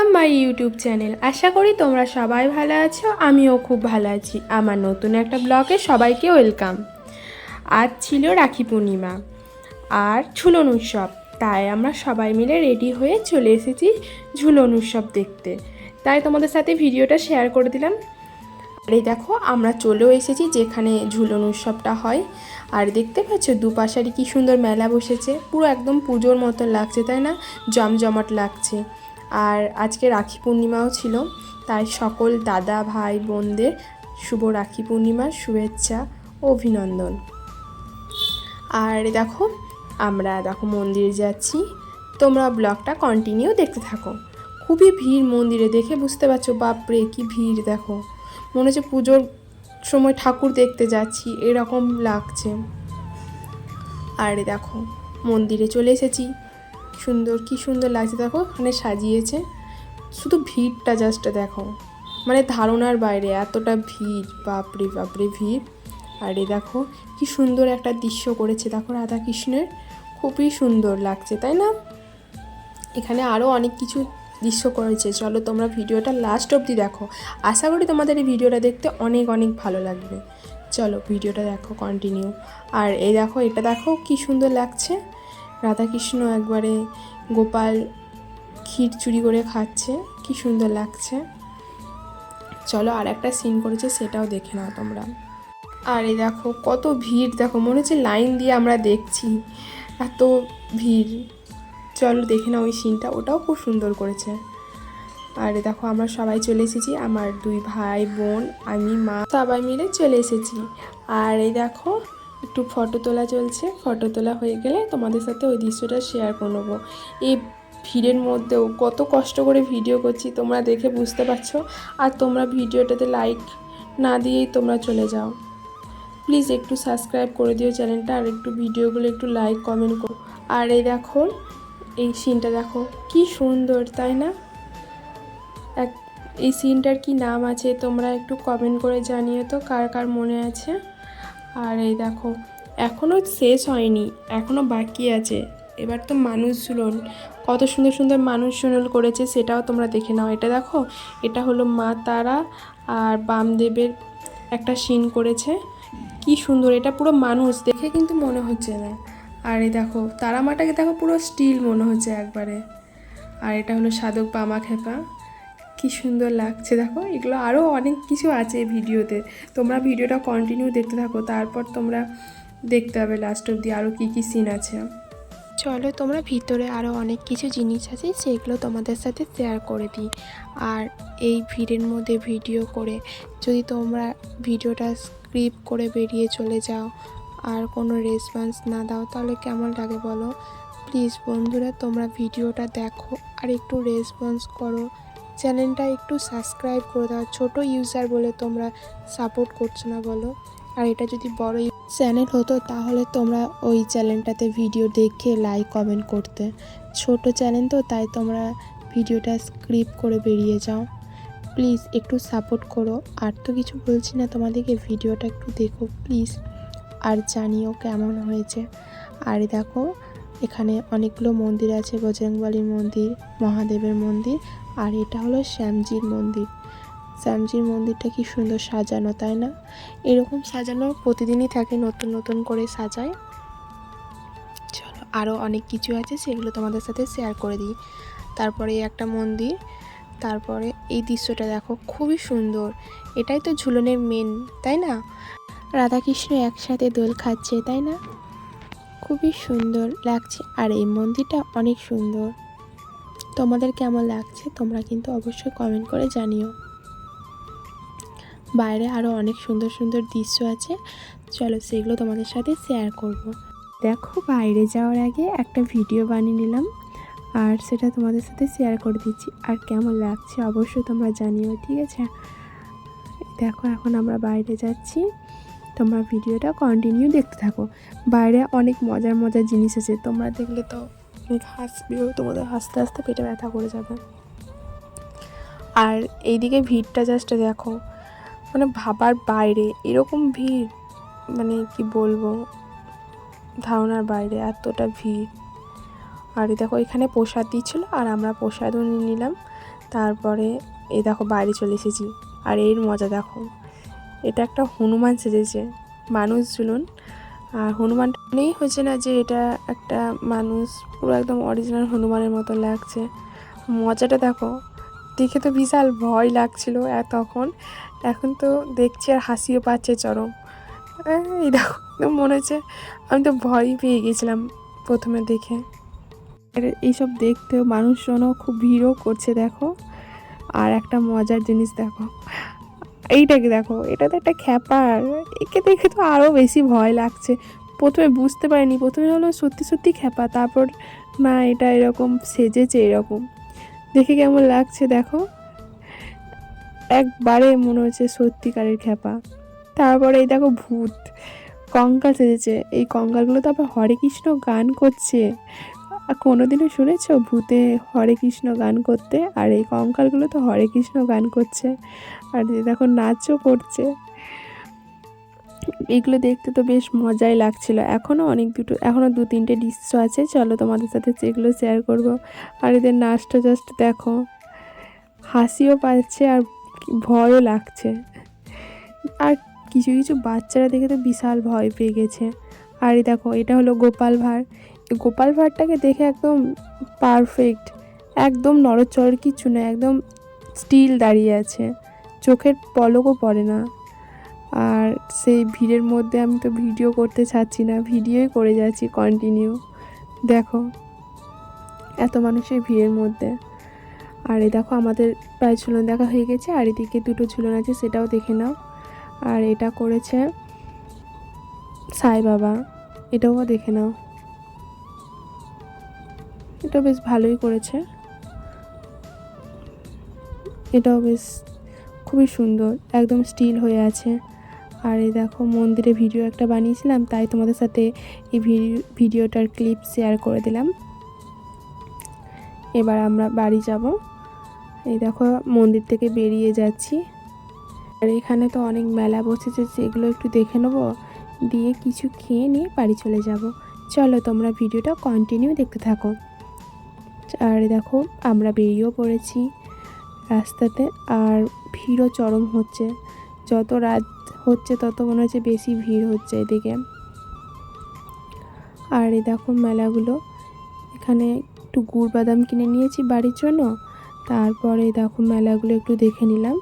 Welcome my YouTube channel. আশা করি তোমরা সবাই ভালো আছো, আমিও খুব ভালো আছি। আমার নতুন একটা ব্লগে সবাইকে ওয়েলকাম। আজ ছিল রাখি পূর্ণিমা আর ঝুলন উৎসব, তাই আমরা সবাই মিলে রেডি হয়ে চলে এসেছি ঝুলন উৎসব দেখতে। তাই তোমাদের সাথে ভিডিওটা শেয়ার করে দিলাম। আর এই দেখো আমরা চলেও এসেছি যেখানে ঝুলন উৎসবটা হয়। আর দেখতে পাচ্ছ দুপাশারই কি সুন্দর মেলা বসেছে, পুরো একদম পুজোর মতন লাগছে, তাই না? জমজমাট লাগছে। আর আজকে রাখি পূর্ণিমাও ছিল, তাই সকল দাদা ভাই বোনদের শুভ রাখি পূর্ণিমার শুভেচ্ছা ও অভিনন্দন। আর দেখো আমরা মন্দিরে যাচ্ছি, তোমরা ব্লগটা কন্টিনিউ দেখতে থাকো। খুবই ভিড় মন্দিরে, দেখে বুঝতে পারছো, বাপরে কি ভিড়! দেখো মনে হচ্ছে পুজোর সময় ঠাকুর দেখতে যাচ্ছি এরকম লাগছে। আর দেখো মন্দিরে চলে এসেছি, কি সুন্দর লাগছে। দেখো ওখানে সাজিয়েছে, শুধু ভিড়টা জাস্ট দেখো, মানে ধারণার বাইরে এতটা ভিড়, বাপরে বাপরে ভিড়। আর দেখো কি সুন্দর একটা দৃশ্য করেছে, দেখো রাধা কৃষ্ণের, খুবই সুন্দর লাগছে, তাই না? এখানে আরও অনেক কিছু দৃশ্য করেছে, চলো তোমরা ভিডিওটা লাস্ট অবধি দেখো। আশা করি তোমাদের এই ভিডিওটা দেখতে অনেক অনেক ভালো লাগবে। চলো ভিডিওটা দেখো কন্টিনিউ। আর এই দেখো এটা দেখো কি সুন্দর লাগছে, রাধাকৃষ্ণ একবারে গোপাল ক্ষীর চুরি করে খাচ্ছে, কি সুন্দর লাগছে। চলো আর একটা সিন করেছে, সেটাও দেখে নাও তোমরা। আর এই দেখো কত ভিড়, দেখো মনে হচ্ছে লাইন দিয়ে আমরা দেখছি, এত ভিড়। চলো দেখে নাও ওই সিনটা, ওটাও খুব সুন্দর করেছে। আর দেখো আমরা সবাই চলে এসেছি, আমার দুই ভাই বোন, আমি, মা, সবাই মিলে চলে এসেছি। আর এই দেখো একটু ফটো তোলা চলছে, ফটো তোলা হয়ে গেলে তোমাদের সাথে ওই দৃশ্যটা শেয়ার করে নেবো। এই ভিড়ের মধ্যেও কত কষ্ট করে ভিডিও করছি, তোমরা দেখে বুঝতে পারছো। আর তোমরা ভিডিওটাতে লাইক না দিয়েই তোমরা চলে যাও। প্লিজ একটু সাবস্ক্রাইব করে দিও চ্যানেলটা, আর একটু ভিডিওগুলো একটু লাইক কমেন্ট করো। আর এই দেখো এই সিনটা দেখো কি সুন্দর, তাই না? এই সিনটার কি নাম আছে তোমরা একটু কমেন্ট করে জানিও তো, কার কার মনে আছে। আর এই দেখো এখনও শেষ হয়নি, এখনও বাকি আছে। এবার তো মানুষ ঝুলন, কত সুন্দর সুন্দর মানুষ ঝুলন করেছে, সেটাও তোমরা দেখে নাও। এটা দেখো, এটা হলো মা তারা আর বামদেবের একটা সিন করেছে, কি সুন্দর। এটা পুরো মানুষ, দেখে কিন্তু মনে হচ্ছে না। আর এই দেখো তারা মাটাকে দেখো পুরো স্টিল মনে হচ্ছে একবারে। আর এটা হলো সাধক বামা খেপা, কি সুন্দর লাগছে। দেখো এগুলো আরও অনেক কিছু আছে ভিডিওতে, তোমরা ভিডিওটা কন্টিনিউ দেখতে থাকো, তারপর তোমরা দেখতে হবে লাস্ট অবধি আরও কী কী সিন আছে। চলো তোমরা ভিতরে আরও অনেক কিছু জিনিস আছে, সেগুলো তোমাদের সাথে শেয়ার করে দিই। আর এই ভিড়ের মধ্যে ভিডিও করে যদি তোমরা ভিডিওটা স্ক্রিপ করে বেরিয়ে চলে যাও আর কোনো রেসপন্স না দাও, তাহলে কেমন লাগে বলো? প্লিজ বন্ধুরা তোমরা ভিডিওটা দেখো আর একটু রেসপন্স করো, চ্যানেলটা একটু সাবস্ক্রাইব করে দাও। ছোটো ইউজার বলে তোমরা সাপোর্ট করছো না বলো। আর এটা যদি বড় চ্যানেল হতো তাহলে তোমরা ওই চ্যানেলটাতে ভিডিও দেখে লাইক কমেন্ট করতে। ছোট চ্যানেল তো, তাই তোমরা ভিডিওটা স্ক্রিপ করে বেরিয়ে যাও। প্লিজ একটু সাপোর্ট করো। আর তো কিছু বলছি না তোমাদেরকে, ভিডিওটা একটু দেখো প্লিজ, আর জানিও কেমন হয়েছে। আর দেখো এখানে অনেকগুলো মন্দির আছে, বজরংবলীর মন্দির, মহাদেবের মন্দির, আর এটা হলো শ্যামজির মন্দির। শ্যামজির মন্দিরটা কি সুন্দর সাজানো, তাই না? এরকম সাজানো প্রতিদিনই থাকে, নতুন নতুন করে সাজায়। চলো আরও অনেক কিছু আছে, সেগুলো তোমাদের সাথে শেয়ার করে দিই। তারপরে একটা মন্দির, তারপরে এই দৃশ্যটা দেখো খুবই সুন্দর। এটাই তো ঝুলনের মেন, তাই না? রাধাকৃষ্ণ একসাথে দোল খাচ্ছে, তাই না? খুবই সুন্দর লাগছে। আর এই মন্দিরটা অনেক সুন্দর, তোমাদের কেমন লাগছে তোমরা কিন্তু অবশ্যই কমেন্ট করে জানিও। বাইরে আরও অনেক সুন্দর সুন্দর দৃশ্য আছে, চলো সেগুলো তোমাদের সাথে শেয়ার করব। দেখো বাইরে যাওয়ার আগে একটা ভিডিও বানিয়ে নিলাম, আর সেটা তোমাদের সাথে শেয়ার করে দিচ্ছি। আর কেমন লাগছে অবশ্যই তোমরা জানিও, ঠিক আছে? দেখো এখন আমরা বাইরে যাচ্ছি, তোমরা ভিডিওটা কন্টিনিউ দেখতে থাকো। বাইরে অনেক মজার মজার জিনিস আছে, তোমরা দেখলে তো অনেক হাসবেও, তোমাদের হাসতে হাসতে পেটে ব্যথা করে যাবে। আর এইদিকে ভিড়টা জাস্ট দেখো, মানে ভাবার বাইরে, এরকম ভিড় মানে কি বলবো, ধারণার বাইরে এতটা ভিড়। আর এই দেখো এখানে প্রসাদ দিচ্ছিল আর আমরা প্রসাদও নিয়ে নিলাম। তারপরে এই দেখো বাড়ি চলে এসেছি। আর এর মজা দেখো, এটা একটা হনুমান সেজেছে মানুষ ঝুলুন। আর হনুমানটা মনেই হয়েছে না যে এটা একটা মানুষ, পুরো একদম অরিজিনাল হনুমানের মতো লাগছে। মজাটা দেখো, দেখে তো বিশাল ভয় লাগছিল তখন, এখন তো দেখছি আর হাসিও পাচ্ছে চরম। এই দেখো একদম মনে হচ্ছে আমি তো ভয়ই পেয়ে গেছিলাম প্রথমে দেখে। আর এইসব দেখতেও মানুষজনও খুব ভিড়ও করছে দেখো। আর একটা মজার জিনিস দেখো, এইটাকে দেখো, এটা তো একটা খ্যাপার, একে দেখে তো আরও বেশি ভয় লাগছে। প্রথমে বুঝতে পারিনি, প্রথমে হলো সত্যি সত্যি খ্যাপা, তারপর না এটা এরকম সেজেছে এরকম। দেখে কেমন লাগছে দেখো, একবারে মনে হচ্ছে সত্যিকারের খ্যাপা। তারপরে এই দেখো ভূত কঙ্কাল সেজেছে, এই কঙ্কালগুলো তো আবার হরে কৃষ্ণ গান করছে। কোনোদিনও শুনেছো ভূতে হরে কৃষ্ণ গান করতে? আর এই কঙ্কালগুলো তো হরে কৃষ্ণ গান করছে, আর দেখো নাচও করছে। এগুলো দেখতে তো বেশ মজাই লাগছিল। এখনও 2-3টে দৃশ্য আছে, চলো তোমাদের সাথে সেগুলো শেয়ার করব। আর এদের নাচটা জাস্ট দেখো, হাসিও পাচ্ছে আর ভয়ও লাগছে। আর কিছু কিছু বাচ্চারা দেখে তো বিশাল ভয় পেয়ে গেছে। আর এই দেখো এটা হলো গোপাল ভাঁড়। এই গোপাল ভাঁড়টাকে দেখে একদম পারফেক্ট, একদম নড়চড় কিছু না, একদম স্টিল দাঁড়িয়ে আছে, চোখের পলকও পড়ে না। আর সেই ভিড়ের মধ্যে আমি তো ভিডিও করতে ছাড়ছি না, ভিডিওই করে যাচ্ছি কন্টিনিউ। দেখো এত মানুষের ভিড়ের মধ্যে। আর এই দেখো আমাদের প্রায় ঝুলন দেখা হয়ে গেছে, আর এদিকে 2টো ঝুলন আছে, সেটাও দেখে নাও। আর এটা করেছে সাই বাবা, এটাও দেখে নাও, এটা বেশ ভালোই করেছে, এটাও বেশ খুবই সুন্দর, একদম স্টিল হয়ে আছে। আর এই দেখো মন্দিরে ভিডিও একটা বানিয়েছিলাম, তাই তোমাদের সাথে এই ভিডিওটার ক্লিপ শেয়ার করে দিলাম। এবার আমরা বাড়ি যাব। এই দেখো মন্দির থেকে বেরিয়ে যাচ্ছি। আর এখানে তো অনেক মেলা বসেছে, সেগুলো একটু দেখে নেবো, দিয়ে কিছু খেয়ে নিয়ে বাড়ি চলে যাব। চলো তোমরা ভিডিওটা কন্টিনিউ দেখতে থাকো। আর দেখো আমরা বেরিয়েও পড়েছি রাস্তাতে, আর ভিড়ও চরম হচ্ছে, যত রাত হচ্ছে তত মনে হচ্ছে বেশি ভিড় হচ্ছে এদিকে। আর এই দেখো মেলাগুলো, এখানে একটু গুড় বাদাম কিনে নিয়েছি বাড়ির জন্য। তারপরে দেখো মেলাগুলো একটু দেখে নিলাম,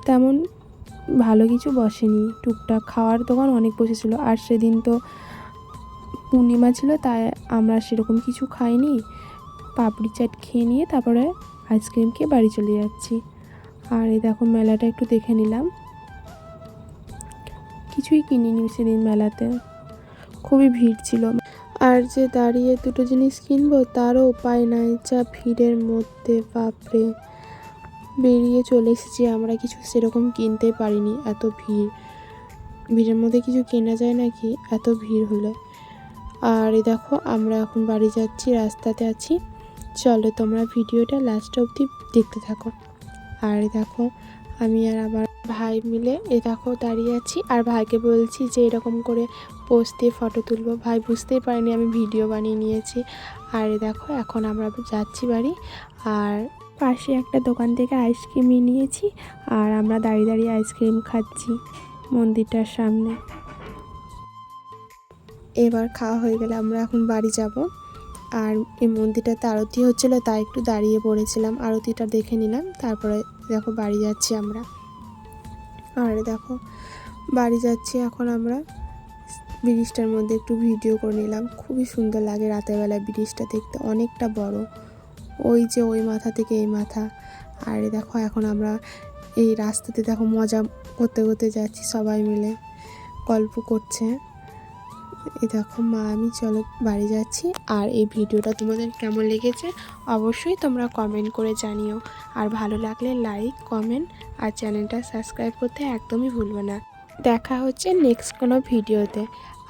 তেমন ভালো কিছু বসেনি, টুকটাক খাওয়ার দোকান অনেক বসেছিল। আর সেদিন তো পূর্ণিমা ছিল, তাই আমরা সেরকম কিছু খাইনি, পাপড়ি চাট খেয়ে নিয়ে তারপরে আইসক্রিম খেয়ে বাড়ি চলে যাচ্ছি। আর এই দেখো মেলাটা একটু দেখে নিলাম, কিছুই কিনিনি সেদিন মেলাতে, খুবই ভিড় ছিল। আর যে দাঁড়িয়ে 2টো জিনিস কিনবো তারও উপায় নাই, যা ভিড়ের মধ্যে, বাপরে। বেরিয়ে চলে এসেছি আমরা, কিছু সেরকম কিনতে পারিনি, এত ভিড়ের মধ্যে কিছু কেনা যায় নাকি এত ভিড় হলে। আর এই দেখো আমরা এখন বাড়ি যাচ্ছি, রাস্তাতে আছি। চলো তোমরা ভিডিওটা লাস্ট অবধি দেখতে থাকো। আর দেখো আমি আর আমার ভাই মিলে দেখো দাঁড়িয়ে আছি, আর ভাইকে বলছি যে এরকম করে পোজ দিয়ে ফটো তুলবো। ভাই বুঝতেই পারেনি আমি ভিডিও বানিয়ে নিয়েছি। আর দেখো এখন আমরা যাচ্ছি বাড়ি। আর পাশে একটা দোকান থেকে আইসক্রিম নিয়েছি, আর আমরা দাঁড়িয়ে দাঁড়িয়ে আইসক্রিম খাচ্ছি মন্দিরটার সামনে। এবার খাওয়া হয়ে গেলে আমরা এখন বাড়ি যাব। আর এই মন্দিরটাতে আরতি হচ্ছিলো, তাই একটু দাঁড়িয়ে পড়েছিলাম, আরতিটা দেখে নিলাম। তারপরে দেখো বাড়ি যাচ্ছি আমরা। আর দেখো বাড়ি যাচ্ছি এখন আমরা, ব্রিজটার মধ্যে একটু ভিডিও করে নিলাম, খুবই সুন্দর লাগে রাতের বেলায় ব্রিজটা দেখতে, অনেকটা বড়, ওই যে ওই মাথা থেকে এই মাথা। আর দেখো এখন আমরা এই রাস্তাতে দেখো মজা করতে করতে যাচ্ছি, সবাই মিলে গল্প করছে। এই দেখো মা আমি চলো বাড়ি যাচ্ছি। আর এই ভিডিওটা তোমাদের কেমন লেগেছে অবশ্যই তোমরা কমেন্ট করে জানিও, আর ভালো লাগলে লাইক, কমেন্ট আর চ্যানেলটা সাবস্ক্রাইব করতে একদমই ভুলবে না। দেখা হচ্ছে নেক্সট কোনো ভিডিওতে।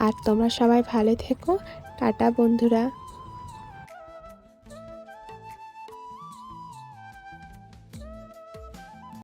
আর তোমরা সবাই ভালো থেকো, টাটা বন্ধুরা।